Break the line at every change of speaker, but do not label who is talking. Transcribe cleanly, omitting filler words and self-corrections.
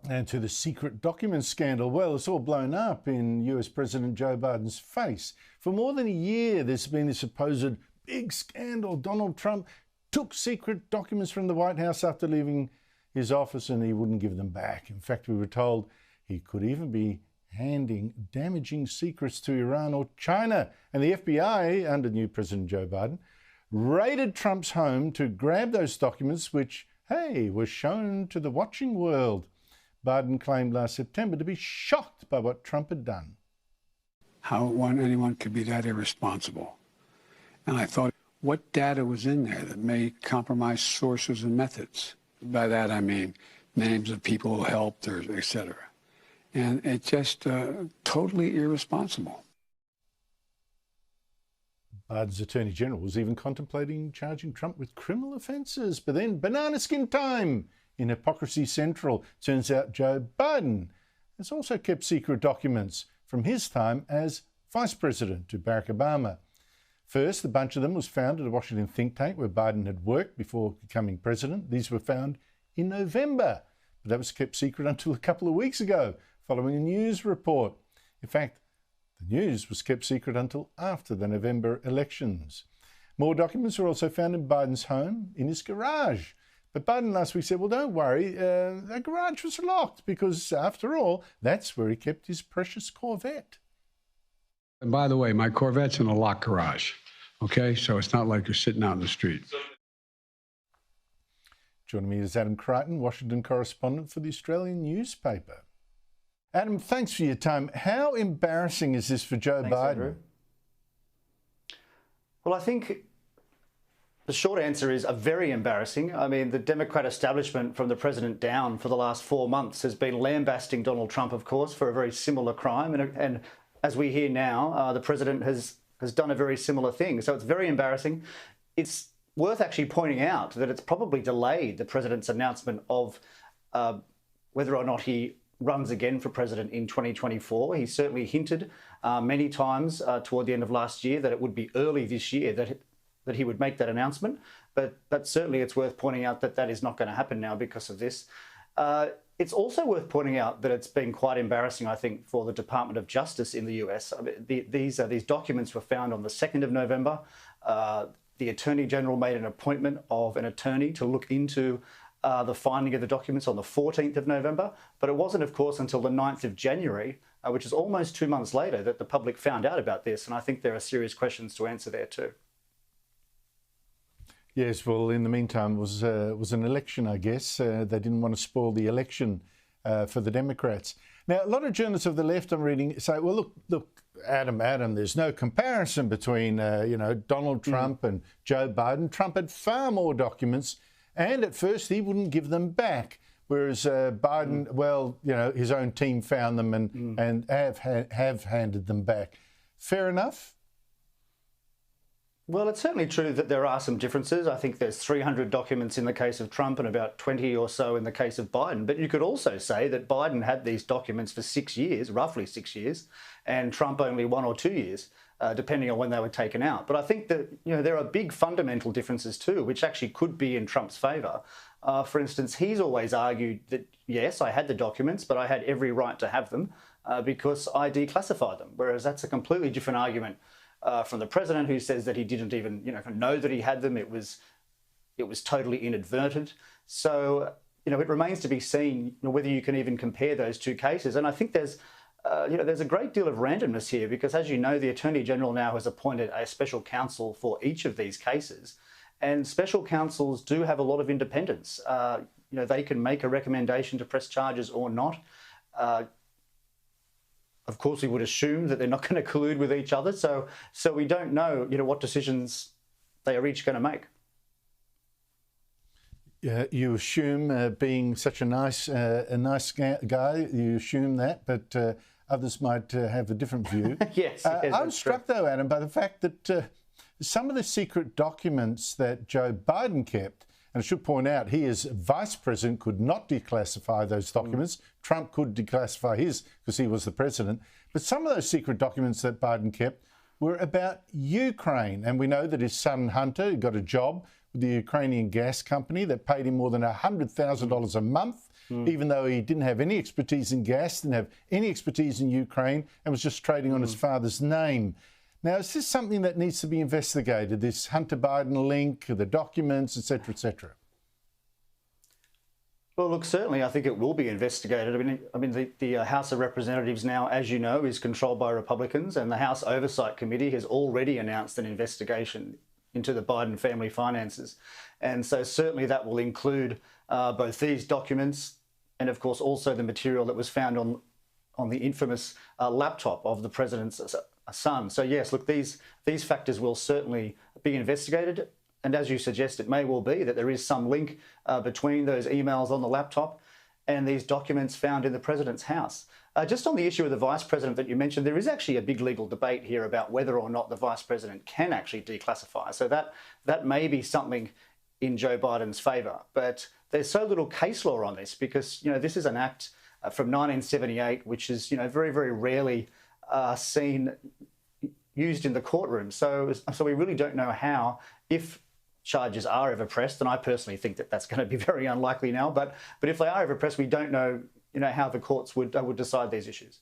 And to the secret documents scandal. Well, it's all blown up in US President Joe Biden's face. For more than a year, there's been this supposed big scandal. Donald Trump took secret documents from the White House after leaving his office, and he wouldn't give them back. In fact, we were told he could even be handing damaging secrets to Iran or China. And the FBI, under new President Joe Biden, raided Trump's home to grab those documents, which, hey, were shown to the watching world. Biden claimed last September to be shocked by what Trump had done.
How anyone could be that irresponsible? And I thought, what data was in there that may compromise sources and methods? By that I mean names of people who helped, or et cetera. And it's just totally irresponsible.
Biden's Attorney General was even contemplating charging Trump with criminal offences. But then banana skin time in Hypocrisy Central. Turns out Joe Biden has also kept secret documents from his time as Vice President to Barack Obama. First, a bunch of them was found at a Washington think tank where Biden had worked before becoming president. These were found in November, but that was kept secret until a couple of weeks ago, following a news report. In fact, the news was kept secret until after the November elections. More documents were also found in Biden's home, in his garage. But Biden last week said, well, don't worry, the garage was locked because, after all, that's where he kept his precious Corvette.
And by the way, my Corvette's in a locked garage, okay? So it's not like you're sitting out in the street.
Joining me is Adam Creighton, Washington correspondent for the Australian newspaper. Adam, thanks for your time. How embarrassing is this for Joe Biden?
Andrew. Well, I think the short answer is very embarrassing. I mean, the Democrat establishment from the president down for the last 4 months has been lambasting Donald Trump, of course, for a very similar crime. And as we hear now, the president has done a very similar thing. So it's very embarrassing. It's worth actually pointing out that it's probably delayed the president's announcement of whether or not he runs again for president in 2024. He certainly hinted many times toward the end of last year that it would be early this year that he would make that announcement. But certainly it's worth pointing out that that is not going to happen now because of this. It's also worth pointing out that it's been quite embarrassing, I think, for the Department of Justice in the US. I mean, these documents were found on the 2nd of November. The Attorney General made an appointment of an attorney to look into the finding of the documents on the 14th of November. But it wasn't, of course, until the 9th of January, which is almost 2 months later, that the public found out about this. And I think there are serious questions to answer there too.
Yes, well, in the meantime, was an election, I guess. They didn't want to spoil the election for the Democrats. Now, a lot of journalists of the left, I'm reading, say, well, look, Adam, there's no comparison between, Donald Trump and Joe Biden. Trump had far more documents, and at first he wouldn't give them back, whereas Biden, well, his own team found them and have handed them back. Fair enough?
Well, it's certainly true that there are some differences. I think there's 300 documents in the case of Trump and about 20 or so in the case of Biden. But you could also say that Biden had these documents for 6 years, roughly 6 years, and Trump only 1 or 2 years, depending on when they were taken out. But I think that there are big fundamental differences too, which actually could be in Trump's favour. For instance, he's always argued that, yes, I had the documents, but I had every right to have them because I declassified them, whereas that's a completely different argument from the president, who says that he didn't even know that he had them. It was totally inadvertent. So it remains to be seen whether you can even compare those two cases. And I think there's a great deal of randomness here because, as you know, the Attorney General now has appointed a special counsel for each of these cases, and special counsels do have a lot of independence. They can make a recommendation to press charges or not. Of course, we would assume that they're not going to collude with each other, so we don't know, what decisions they are each going to make.
Yeah, you assume, being such a nice guy, you assume that, but others might have a different view.
Yes,
I was struck, though, Adam, by the fact that some of the secret documents that Joe Biden kept, and I should point out, he as vice president could not declassify those documents. Trump could declassify his because he was the president. But some of those secret documents that Biden kept were about Ukraine. And we know that his son Hunter got a job with the Ukrainian gas company that paid him more than $100,000 a month even though he didn't have any expertise in gas, didn't have any expertise in Ukraine, and was just trading on his father's name. Now, is this something that needs to be investigated, this Hunter Biden link, the documents, etc., etc.?
Well, look, certainly I think it will be investigated. I mean, the House of Representatives now, as you know, is controlled by Republicans, and the House Oversight Committee has already announced an investigation into the Biden family finances. And so certainly that will include both these documents and, of course, also the material that was found on the infamous laptop of the president's son. So, yes, look, these factors will certainly be investigated. And as you suggest, it may well be that there is some link between those emails on the laptop and these documents found in the president's house. Just on the issue of the vice president that you mentioned, there is actually a big legal debate here about whether or not the vice president can actually declassify. So that may be something in Joe Biden's favour. But there's so little case law on this because, this is an act from 1978, which is, very, very rarely seen used in the courtroom. So we really don't know how, if charges are ever pressed, and I personally think that that's going to be very unlikely now, but if they are ever pressed, we don't know, how the courts would decide these issues.